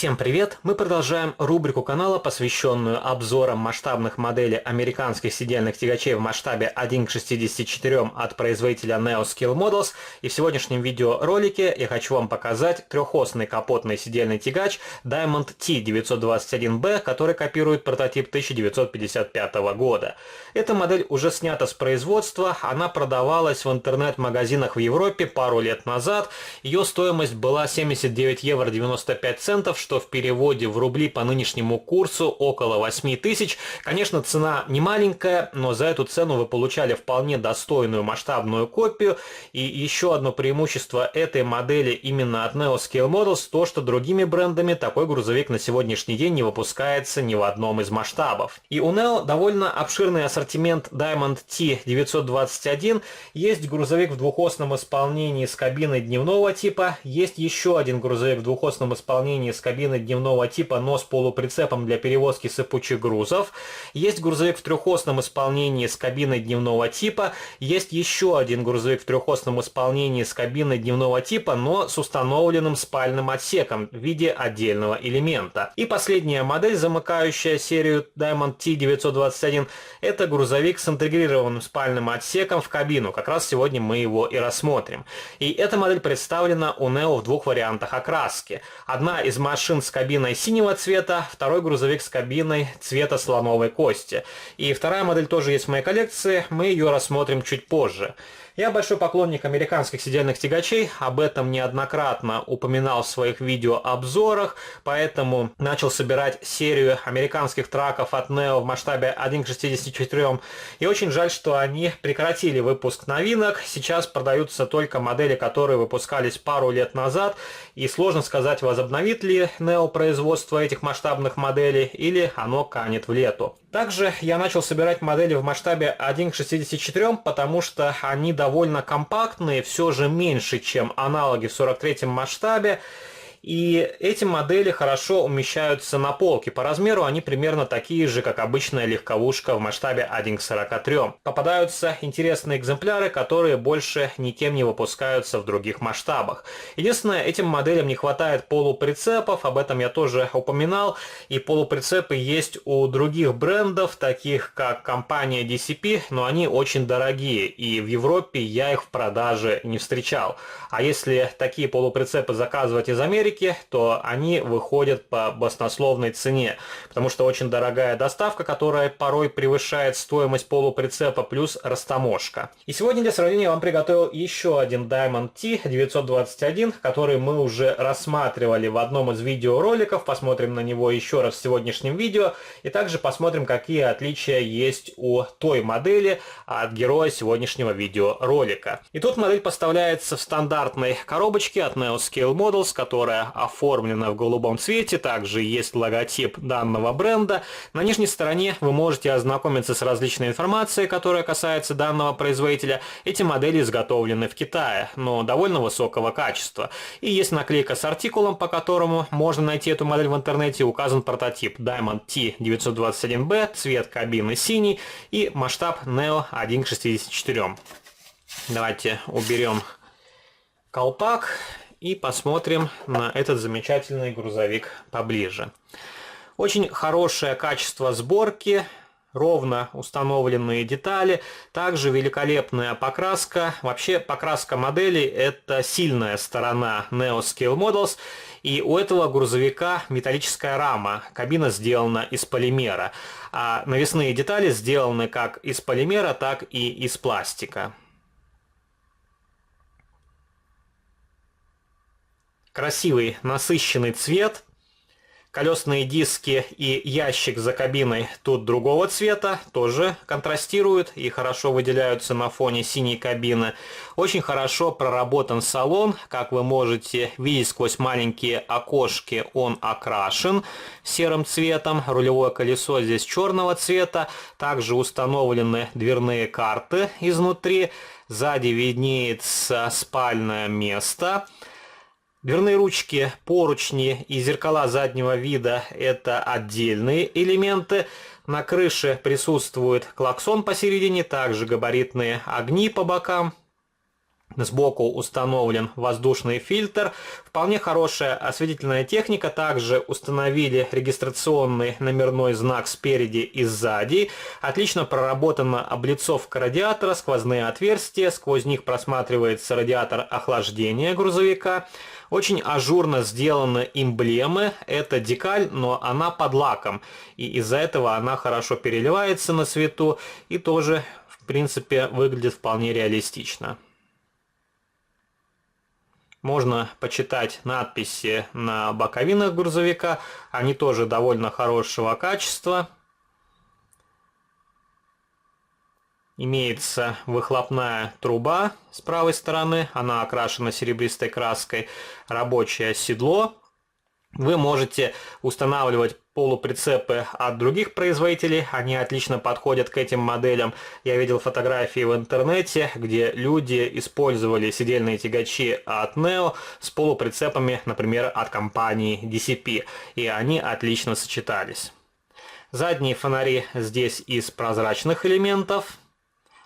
Всем привет! Мы продолжаем рубрику канала, посвященную обзорам масштабных моделей американских сидельных тягачей в масштабе 1 к 64 от производителя NeoScale Models. И в сегодняшнем видеоролике я хочу вам показать трехосный капотный сидельный тягач Diamond T921B, который копирует прототип 1955 года. Эта модель уже снята с производства, она продавалась в интернет-магазинах в Европе пару лет назад. Ее стоимость была 79 евро 95 центов, что в переводе в рубли по нынешнему курсу около 8 тысяч. Конечно, цена не маленькая, но за эту цену вы получали вполне достойную масштабную копию. И еще одно преимущество этой модели именно от NeoScale Models, то что другими брендами такой грузовик на сегодняшний день не выпускается ни в одном из масштабов. И у Neo довольно обширный ассортимент Diamond T921. Есть грузовик в двухосном исполнении с кабиной дневного типа, есть еще один грузовик в двухосном исполнении с кабины дневного типа, но с полуприцепом для перевозки сыпучих грузов. Есть грузовик в трехосном исполнении с кабиной дневного типа. Есть еще один грузовик в трехосном исполнении с кабиной дневного типа, но с установленным спальным отсеком в виде отдельного элемента. И последняя модель, замыкающая серию Diamond T921, это грузовик с интегрированным спальным отсеком в кабину. Как раз сегодня мы его и рассмотрим. И эта модель представлена у Neo в двух вариантах окраски. Одна из машин с кабиной синего цвета, второй грузовик с кабиной цвета слоновой кости. И вторая модель тоже есть в моей коллекции, мы ее рассмотрим чуть позже. Я большой поклонник американских сидельных тягачей, об этом неоднократно упоминал в своих видеообзорах, поэтому начал собирать серию американских траков от Neo в масштабе 1 к 64. И очень жаль, что они прекратили выпуск новинок. Сейчас продаются только модели, которые выпускались пару лет назад, и сложно сказать, возобновит ли Neo производство этих масштабных моделей или оно канет в лету. Также я начал собирать модели в масштабе 1 к 64, потому что они довольно компактные, все же меньше, чем аналоги в 43 масштабе. И эти модели хорошо умещаются на полке. По размеру они примерно такие же, как обычная легковушка в масштабе 1 к 43. Попадаются интересные экземпляры, которые больше никем не выпускаются в других масштабах. Единственное, этим моделям не хватает полуприцепов, об этом я тоже упоминал. И полуприцепы есть у других брендов, таких как компания DCP, но они очень дорогие. И в Европе я их в продаже не встречал. А если такие полуприцепы заказывать из Америки, то они выходят по баснословной цене, потому что очень дорогая доставка, которая порой превышает стоимость полуприцепа, плюс растаможка. И сегодня для сравнения я вам приготовил еще один Diamond T921, который мы уже рассматривали в одном из видеороликов. Посмотрим на него еще раз в сегодняшнем видео, и также посмотрим, какие отличия есть у той модели от героя сегодняшнего видеоролика. И тут модель поставляется в стандартной коробочке от NeoScale Models, которая оформлена в голубом цвете. Также есть логотип данного бренда. На нижней стороне вы можете ознакомиться с различной информацией, которая касается данного производителя. Эти модели изготовлены в Китае, но довольно высокого качества. И есть наклейка с артикулом, по которому можно найти эту модель в интернете. Указан прототип Diamond T921B, цвет кабины синий и масштаб Neo 1 к 64. Давайте уберем колпак и посмотрим на этот замечательный грузовик поближе. Очень хорошее качество сборки, ровно установленные детали, также великолепная покраска. Вообще покраска моделей — это сильная сторона NeoScale Models. И у этого грузовика металлическая рама, кабина сделана из полимера, а навесные детали сделаны как из полимера, так и из пластика. Красивый насыщенный цвет. Колесные диски и ящик за кабиной тут другого цвета, тоже контрастируют и хорошо выделяются на фоне синей кабины. Очень хорошо проработан салон, как вы можете видеть сквозь маленькие окошки, он окрашен серым цветом. Рулевое колесо здесь черного цвета, также установлены дверные карты изнутри, сзади виднеется спальное место. Дверные ручки, поручни и зеркала заднего вида — это отдельные элементы. На крыше присутствует клаксон посередине, также габаритные огни по бокам. Сбоку установлен воздушный фильтр. Вполне хорошая осветительная техника. Также установили регистрационный номерной знак спереди и сзади. Отлично проработана облицовка радиатора, сквозные отверстия. Сквозь них просматривается радиатор охлаждения грузовика. Очень ажурно сделаны эмблемы. Это декаль, но она под лаком. И из-за этого она хорошо переливается на свету. И тоже, в принципе, выглядит вполне реалистично. Можно почитать надписи на боковинах грузовика, они тоже довольно хорошего качества. Имеется выхлопная труба с правой стороны, она окрашена серебристой краской, рабочее седло. Вы можете устанавливать полуприцепы от других производителей, они отлично подходят к этим моделям. Я видел фотографии в интернете, где люди использовали сидельные тягачи от Neo с полуприцепами, например, от компании DCP, и они отлично сочетались. Задние фонари здесь из прозрачных элементов.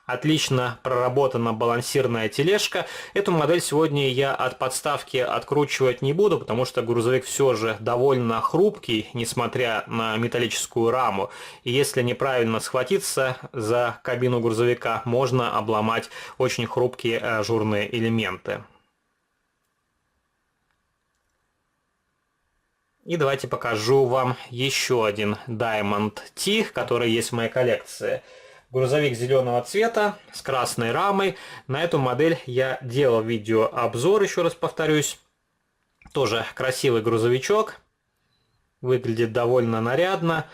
Отлично проработана балансирная тележка. Эту модель сегодня я от подставки откручивать не буду, потому что грузовик все же довольно хрупкий, несмотря на металлическую раму. И если неправильно схватиться за кабину грузовика, можно обломать очень хрупкие ажурные элементы. И давайте покажу вам еще один Diamond T, который есть в моей коллекции. Грузовик зеленого цвета с красной рамой. На эту модель я делал видеообзор, еще раз повторюсь. Тоже красивый грузовичок. Выглядит довольно нарядно.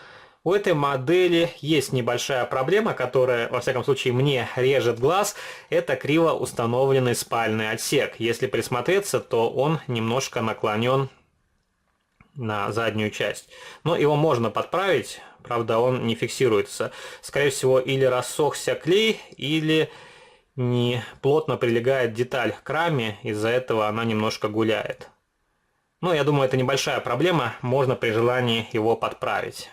У этой модели есть небольшая проблема, которая, во всяком случае, мне режет глаз. Это криво установленный спальный отсек. Если присмотреться, то он немножко наклонен на заднюю часть. Но его можно подправить. Правда, он не фиксируется. Скорее всего, или рассохся клей, или не плотно прилегает деталь к раме, из-за этого она немножко гуляет. Но я думаю, это небольшая проблема, можно при желании его подправить.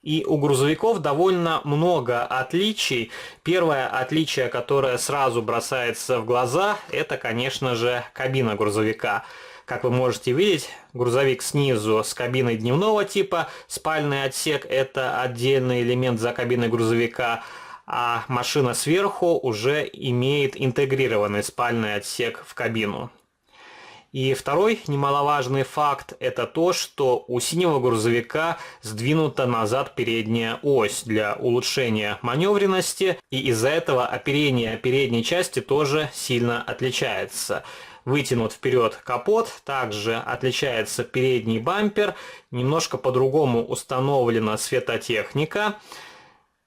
И у грузовиков довольно много отличий. Первое отличие, которое сразу бросается в глаза, это, конечно же, кабина грузовика. Как вы можете видеть, грузовик снизу с кабиной дневного типа, спальный отсек – это отдельный элемент за кабиной грузовика, а машина сверху уже имеет интегрированный спальный отсек в кабину. И второй немаловажный факт – это то, что у синего грузовика сдвинута назад передняя ось для улучшения маневренности, и из-за этого оперение передней части тоже сильно отличается. Вытянут вперед капот, также отличается передний бампер, немножко по-другому установлена светотехника.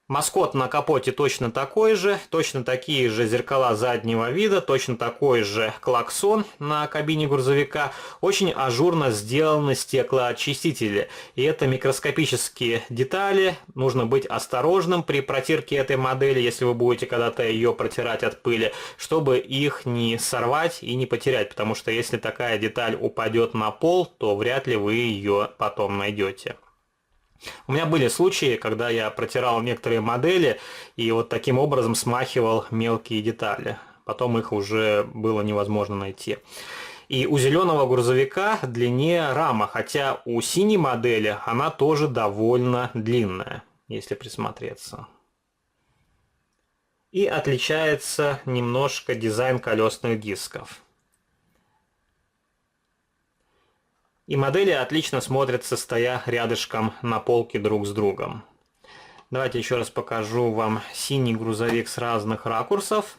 Маскот на капоте точно такой же, точно такие же зеркала заднего вида, точно такой же клаксон на кабине грузовика. Очень ажурно сделаны стеклоочистители. И это микроскопические детали. Нужно быть осторожным при протирке этой модели, если вы будете когда-то ее протирать от пыли, чтобы их не сорвать и не потерять. Потому что если такая деталь упадет на пол, то вряд ли вы ее потом найдете. У меня были случаи, когда я протирал некоторые модели и вот таким образом смахивал мелкие детали. Потом их уже было невозможно найти. И у зеленого грузовика длиннее рама, хотя у синей модели она тоже довольно длинная, если присмотреться. И отличается немножко дизайн колесных дисков. И модели отлично смотрятся, стоя рядышком на полке друг с другом. Давайте еще раз покажу вам синий грузовик с разных ракурсов.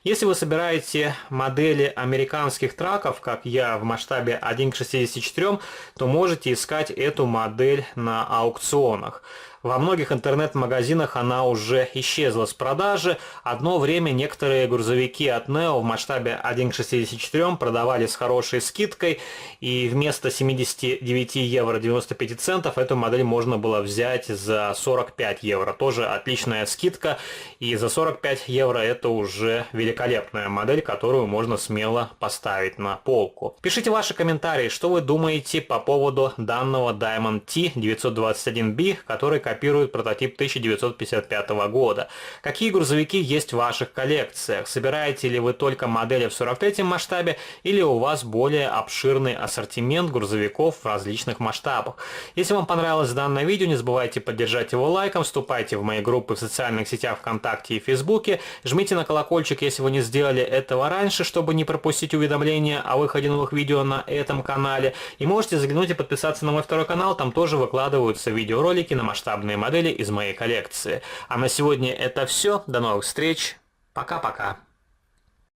Если вы собираете модели американских траков, как я, в масштабе 1 к 64, то можете искать эту модель на аукционах. Во многих интернет-магазинах она уже исчезла с продажи. Одно время некоторые грузовики от Neo в масштабе 1 к 64 продавали с хорошей скидкой. И вместо 79 евро 95 центов эту модель можно было взять за 45 евро. Тоже отличная скидка. И за 45 евро это уже великолепная модель, которую можно смело поставить на полку. Пишите ваши комментарии, что вы думаете по поводу данного Diamond T921B, который копирует прототип 1955 года. Какие грузовики есть в ваших коллекциях? Собираете ли вы только модели в 43-м масштабе или у вас более обширный ассортимент грузовиков в различных масштабах? Если вам понравилось данное видео, не забывайте поддержать его лайком, вступайте в мои группы в социальных сетях ВКонтакте и Фейсбуке, жмите на колокольчик, если вы не сделали этого раньше, чтобы не пропустить уведомления о выходе новых видео на этом канале. И можете заглянуть и подписаться на мой второй канал, там тоже выкладываются видеоролики на масштабные модели из моей коллекции. А на сегодня это все, до новых встреч, пока-пока.